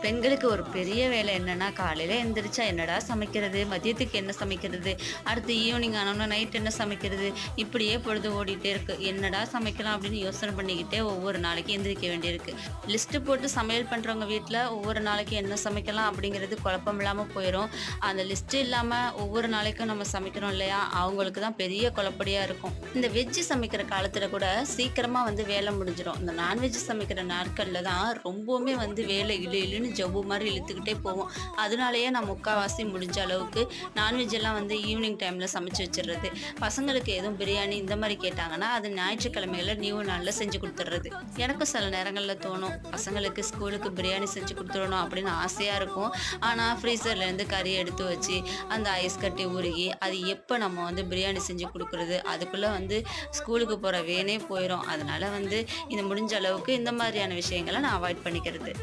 பெண்களுக்கு ஒரு பெரிய வேலை என்னன்னா, காலையில எந்திரிச்சா என்னடா சமைக்கிறது? மதியத்துக்கு என்ன சமைக்கிறது? அடுத்து ஈவினிங் ஆனோனே நைட் என்ன சமைக்கிறது? இப்படியே பொழுது ஓடிட்டே இருக்கு. என்னடா சமைக்கலாம் அப்படின்னு யோசனை பண்ணிக்கிட்டே ஒவ்வொரு நாளைக்கு எந்திரிக்க வேண்டியிருக்கு. லிஸ்ட் போட்டு சமையல் பண்றவங்க வீட்ல ஒவ்வொரு நாளைக்கு என்ன சமைக்கலாம் அப்படிங்கிறது குழப்பம் இல்லாம போயிரும். அந்த லிஸ்ட் இல்லாம ஒவ்வொரு நாளைக்கும் நம்ம சமைக்கிறோம் இல்லையா? அவங்களுக்கு தான் பெரிய குழப்படியா இருக்கும். இந்த வெஜ் சமைக்கிற காலத்துல கூட சீக்கிரமா வேலை முடிஞ்சிரும். இந்த நான்வெஜ் சமைக்கிற நாட்கள்ல தான் ரொம்பவுமே வேலை இழு இழுன்னு ஜவ்வு மாதிரி இழுத்துக்கிட்டே போவோம். அதனாலேயே நான் முக்கால்வாசி முடிஞ்ச அளவுக்கு நான்வெஜ் எல்லாம் ஈவினிங் டைமில் சமைச்சு வச்சிடுறது. பசங்களுக்கு எதுவும் பிரியாணி இந்த மாதிரி கேட்டாங்கன்னா அது ஞாயிற்றுக்கிழமைகளில் லீவு நாளில் செஞ்சு கொடுத்துட்றது. எனக்கும் சில நேரங்களில் தோணும் பசங்களுக்கு ஸ்கூலுக்கு பிரியாணி செஞ்சு கொடுத்துடணும் அப்படின்னு ஆசையாக இருக்கும். ஆனால் ஃப்ரீசர்லேருந்து கறி எடுத்து வச்சு அந்த ஐஸ் கட்டி உருகி அது எப்போ நம்ம பிரியாணி செஞ்சு கொடுக்குறது அதுக்குள்ளே ஸ்கூலுக்கு போகிற வேனே போயிடும். அதனால இந்த முடிஞ்ச அளவுக்கு இந்த மாதிரியான விஷயங்களை நான் அவாய்ட் பண்ணிக்கிறது.